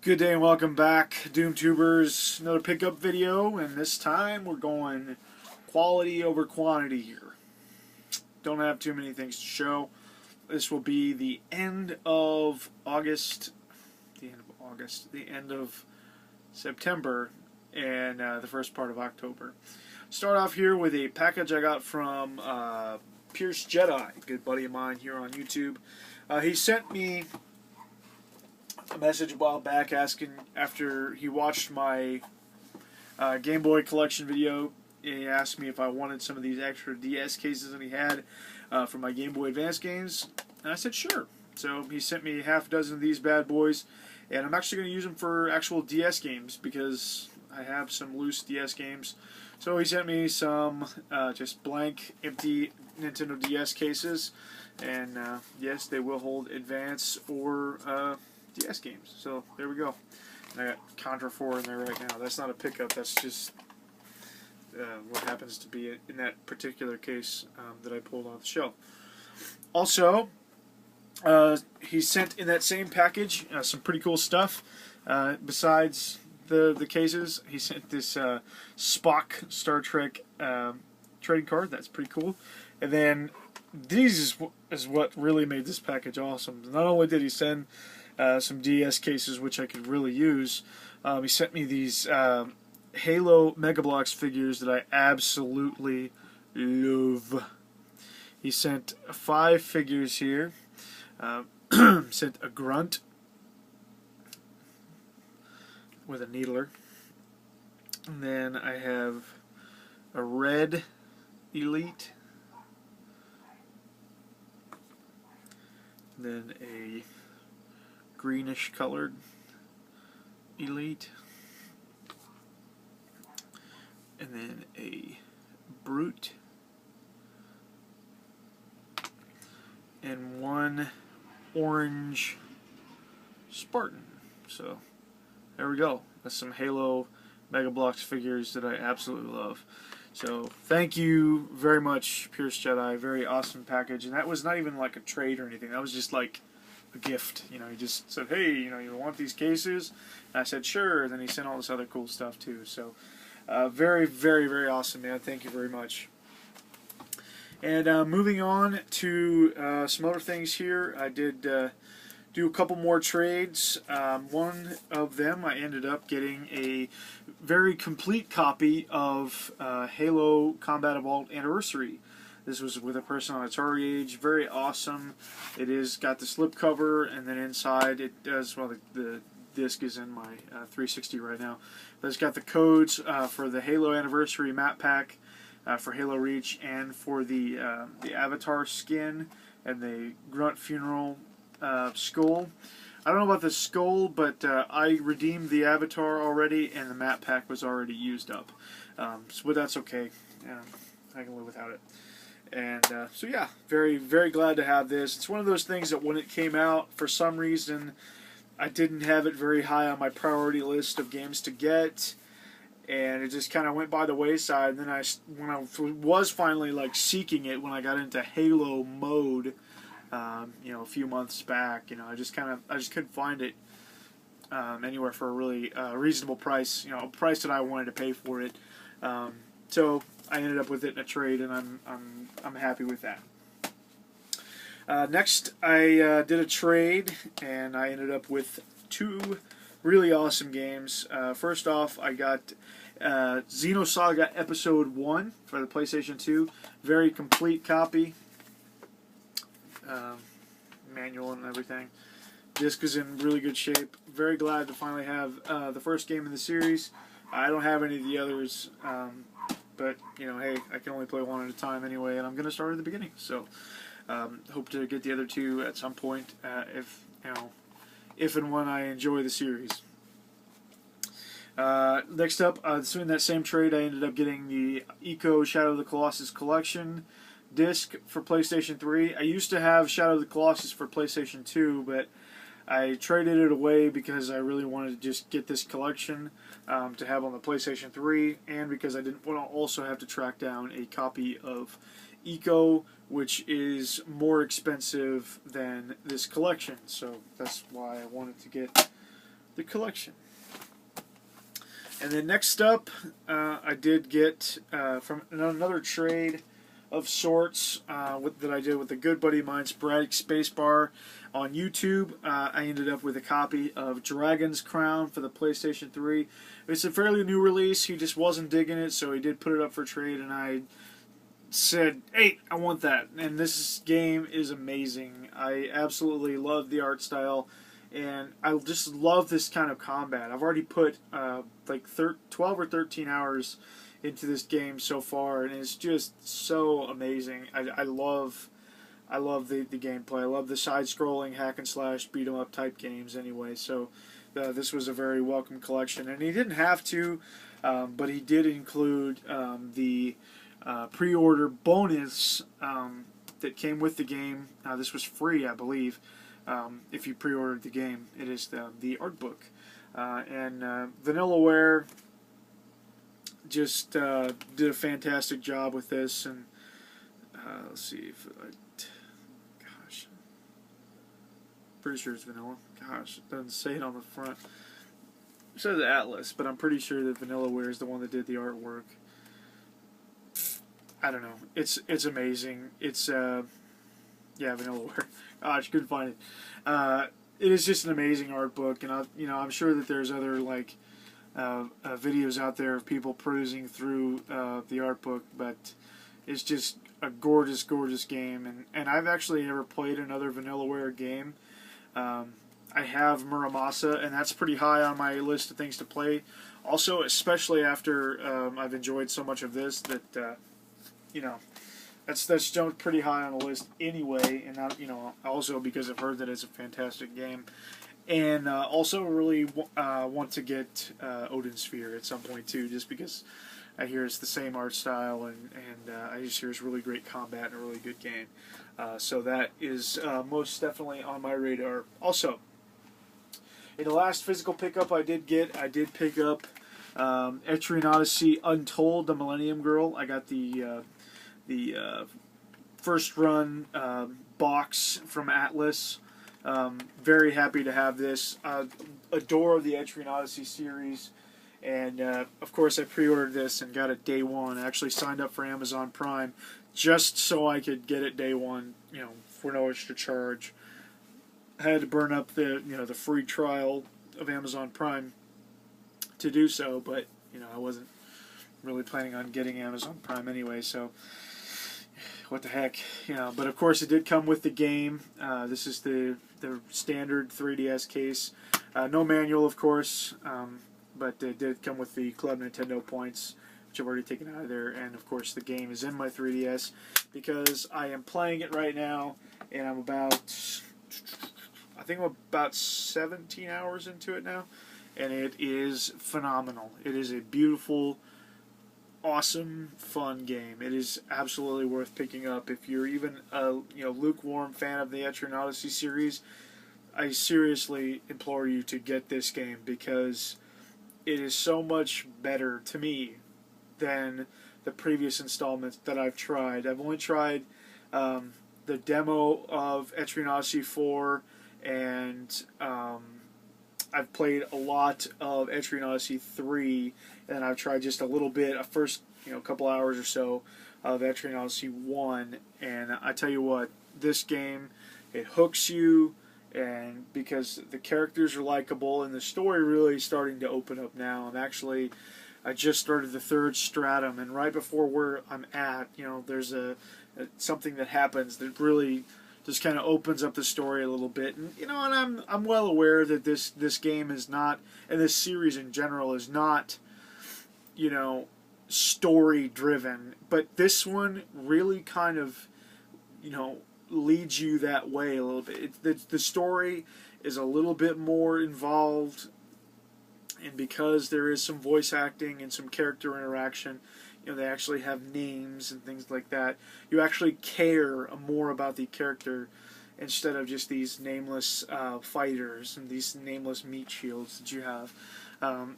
Good day and welcome back, DoomTubers. Another pickup video, and this time we're going quality over quantity here. Don't have too many things to show. This will be the end of August, the end of September, and the first part of October. Start off here with a package I got from Pierce Jedi, a good buddy of mine here on YouTube. He sent me a message a while back asking, after he watched my Game Boy collection video, he asked me if I wanted some of these extra DS cases that he had for my Game Boy Advance games, and I said sure. So he sent me half a dozen of these bad boys, and I'm actually going to use them for actual DS games because I have some loose DS games. So he sent me some just blank, empty Nintendo DS cases, and yes, they will hold Advance or DS games. So there we go. And I got Contra 4 in there right now. That's not a pickup. That's just what happens to be in that particular case that I pulled off the shelf. Also, he sent in that same package some pretty cool stuff. Besides the cases, he sent this Spock Star Trek trading card. That's pretty cool. And then these is what really made this package awesome. Not only did he send some DS cases, which I could really use, he sent me these Halo Mega Bloks figures that I absolutely love. He sent 5 figures here. Sent a Grunt with a Needler. And then I have a Red Elite. Then a greenish colored Elite. And then a Brute. And one orange Spartan. So there we go. That's some Halo Mega Bloks figures that I absolutely love. So thank you very much, Pierce Jedi. Very awesome package. And that was not even like a trade or anything. That was just like a gift. You know, he just said, hey, you know, you want these cases? And I said, sure. And then he sent all this other cool stuff too. So very, very, very awesome, man. Thank you very much. And moving on to some other things here. I did do a couple more trades. One of them, I ended up getting a very complete copy of Halo Combat Evolved Anniversary. This was with a person on Atari Age. Very awesome. It is got the slipcover, and then inside it does, well, the disc is in my 360 right now. But it's got the codes for the Halo Anniversary map pack, for Halo Reach, and for the Avatar skin and the Grunt Funeral skull. I don't know about the skull, but I redeemed the Avatar already, and the map pack was already used up. But that's okay. I can live without it. And so yeah, very, very glad to have this. It's one of those things that when it came out, for some reason, I didn't have it very high on my priority list of games to get, and it just kind of went by the wayside. And then when I was finally like seeking it, when I got into Halo mode, you know, a few months back, you know, I just couldn't find it anywhere for a really reasonable price, you know, a price that I wanted to pay for it. So I ended up with it in a trade, and I'm happy with that. Next, I did a trade, and I ended up with 2 really awesome games. First off, I got Zeno Saga Episode 1 for the PlayStation 2. Very complete copy. Manual and everything. Disc is in really good shape. Very glad to finally have the first game in the series. I don't have any of the others, but you know, hey, I can only play one at a time anyway, and I'm going to start at the beginning. So hope to get the other 2 at some point, if and when I enjoy the series. Next up, so in that same trade, I ended up getting the Eco Shadow of the Colossus Collection disc for PlayStation 3. I used to have Shadow of the Colossus for PlayStation 2, but I traded it away because I really wanted to just get this collection to have on the PlayStation 3, and because I didn't want to also have to track down a copy of Eco, which is more expensive than this collection. So that's why I wanted to get the collection. And then next up, I did get from another trade of sorts that I did with a good buddy of mine, Sporadic Spacebar, on YouTube. I ended up with a copy of Dragon's Crown for the PlayStation 3. It's a fairly new release. He just wasn't digging it, so he did put it up for trade, and I said, hey, I want that. And this game is amazing. I absolutely love the art style. And I just love this kind of combat. I've already put like 12 or 13 hours into this game so far, and it's just so amazing. I love the gameplay. I love the side-scrolling hack and slash beat 'em up type games. Anyway, so this was a very welcome collection, and he didn't have to, but he did include the pre-order bonus that came with the game. This was free, I believe. If you pre-ordered the game, it is the art book, and Vanillaware just did a fantastic job with this. And let's see if gosh, pretty sure it's vanilla. Gosh, it doesn't say it on the front. It says Atlas, but I'm pretty sure that Vanillaware is the one that did the artwork. I don't know. It's amazing. It's yeah, Vanillaware. Gosh, couldn't find it. It is just an amazing art book, and I'm sure that there's other like videos out there of people perusing through the art book, but it's just a gorgeous, gorgeous game. And I've actually never played another Vanillaware game. I have Muramasa, and that's pretty high on my list of things to play. Also, especially after I've enjoyed so much of this, that that's jumped pretty high on the list anyway, and also because I've heard that it's a fantastic game, and also really want to get Odin Sphere at some point too, just because I hear it's the same art style, and I just hear it's really great combat and a really good game. So that is most definitely on my radar. Also, in the last physical pickup I did pick up Etrian Odyssey Untold, the Millennium Girl. I got the first run box from Atlas. Very happy to have this. Adore the Etrian Odyssey series, and of course I pre-ordered this and got it day one. I actually signed up for Amazon Prime just so I could get it day one, for no extra charge. I had to burn up the the free trial of Amazon Prime to do so, but I wasn't really planning on getting Amazon Prime anyway, so what the heck, but of course it did come with the game. This is the standard 3DS case. No manual, of course, but it did come with the Club Nintendo points, which I've already taken out of there, and of course the game is in my 3DS because I am playing it right now, and I'm about 17 hours into it now, and it is phenomenal. It is a beautiful, awesome, fun game. It is absolutely worth picking up if you're even a lukewarm fan of the Etrian Odyssey series. I seriously implore you to get this game because it is so much better to me than the previous installments that I've tried. I've only tried the demo of Etrian Odyssey 4, and I've played a lot of Etrian Odyssey 3, and I've tried just a little bit, a first couple hours or so of Etrian Odyssey 1, and I tell you what, this game, it hooks you, and because the characters are likable, and the story really is starting to open up now. I just started the third stratum, and right before where I'm at, there's something that happens that really just kind of opens up the story a little bit, and and I'm well aware that this game is not, and this series in general is not, story driven, but this one really kind of, leads you that way a little bit. The story is a little bit more involved, and because there is some voice acting and some character interaction, they actually have names and things like that. You actually care more about the character instead of just these nameless fighters and these nameless meat shields that you have.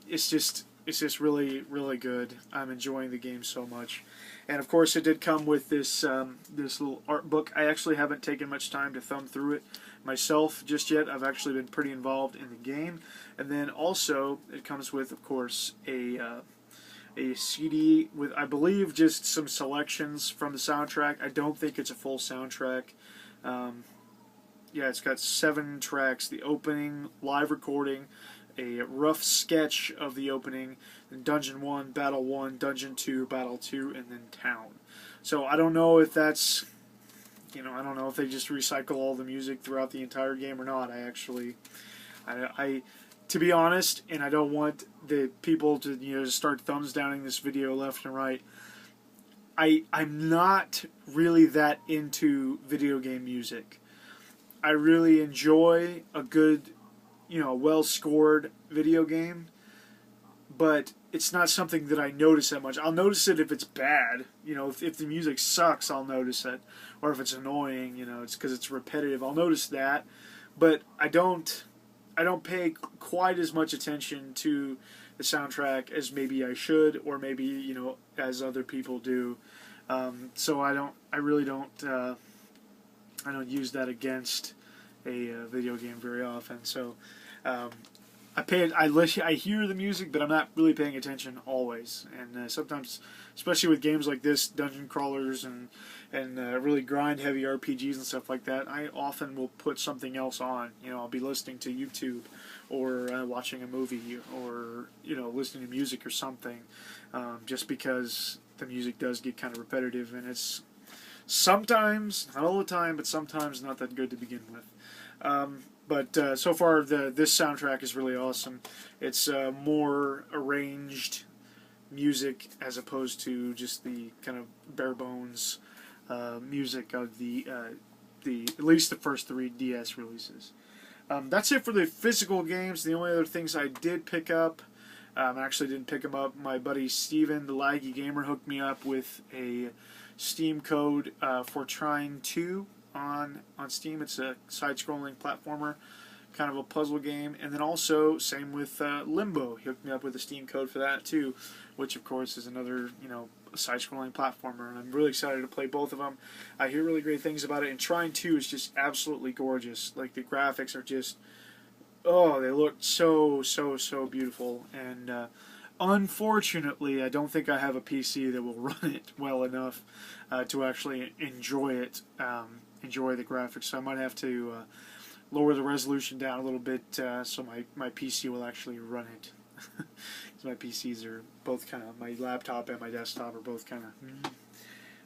It's just really, really good. I'm enjoying the game so much. And of course it did come with this this little art book. I actually haven't taken much time to thumb through it myself just yet. I've actually been pretty involved in the game. And then also, it comes with, of course, a CD with, I believe, just some selections from the soundtrack. I don't think it's a full soundtrack. Yeah, it's got 7 tracks. The opening, live recording, a rough sketch of the opening, then Dungeon 1, Battle 1, Dungeon 2, Battle 2, and then Town. So I don't know if that's, I don't know if they just recycle all the music throughout the entire game or not. I to be honest, and I don't want the people to start thumbs downing this video left and right. I'm not really that into video game music. I really enjoy a good, well scored video game, but it's not something that I notice that much. I'll notice it if it's bad. If the music sucks, I'll notice it, or if it's annoying, it's because it's repetitive. I'll notice that, but I don't pay quite as much attention to the soundtrack as maybe I should, or maybe as other people do. So I really don't use that against a video game very often. So I hear the music, but I'm not really paying attention always. And sometimes, especially with games like this, dungeon crawlers and really grind heavy RPGs and stuff like that, I often will put something else on. I'll be listening to YouTube, or watching a movie, or listening to music or something, just because the music does get kind of repetitive, and it's sometimes, not all the time, but sometimes not that good to begin with. But so far, this soundtrack is really awesome. It's more arranged music as opposed to just the kind of bare bones music of the at least the first 3 DS releases. That's it for the physical games. The only other things I did pick up, actually didn't pick them up. My buddy Steven, the Laggy Gamer, hooked me up with a Steam code for Trine 2 on Steam. It's a side-scrolling platformer, kind of a puzzle game. And then also, same with Limbo. He hooked me up with a Steam code for that too, which of course is another, side-scrolling platformer. And I'm really excited to play both of them. I hear really great things about it. And Trine 2 is just absolutely gorgeous. Like, the graphics are just, oh, they look so beautiful. And unfortunately, I don't think I have a PC that will run it well enough to actually enjoy it, enjoy the graphics. So I might have to lower the resolution down a little bit so my PC will actually run it. Because my PCs are both kind of, my laptop and my desktop are both kind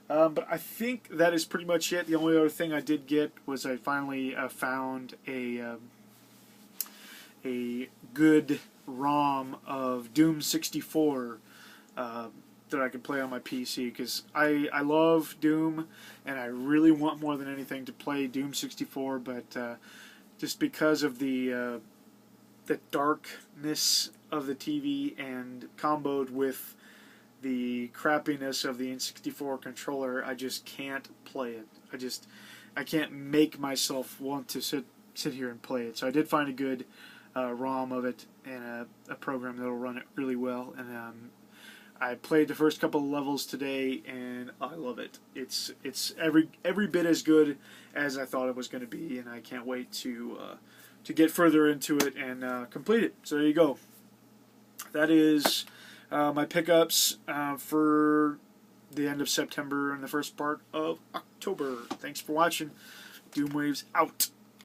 of... But I think that is pretty much it. The only other thing I did get was I finally found a good ROM of Doom 64 that I could play on my PC, because I love Doom, and I really want more than anything to play Doom 64, but just because of the darkness of the TV and comboed with the crappiness of the N64 controller, I just can't play it. I can't make myself want to sit here and play it. So I did find a good ROM of it and a program that'll run it really well. And I played the first couple of levels today, and I love it. It's every bit as good as I thought it was going to be, and I can't wait to get further into it and complete it. So there you go. That is my pickups for the end of September and the first part of October. Thanks for watching. Doomwaves out.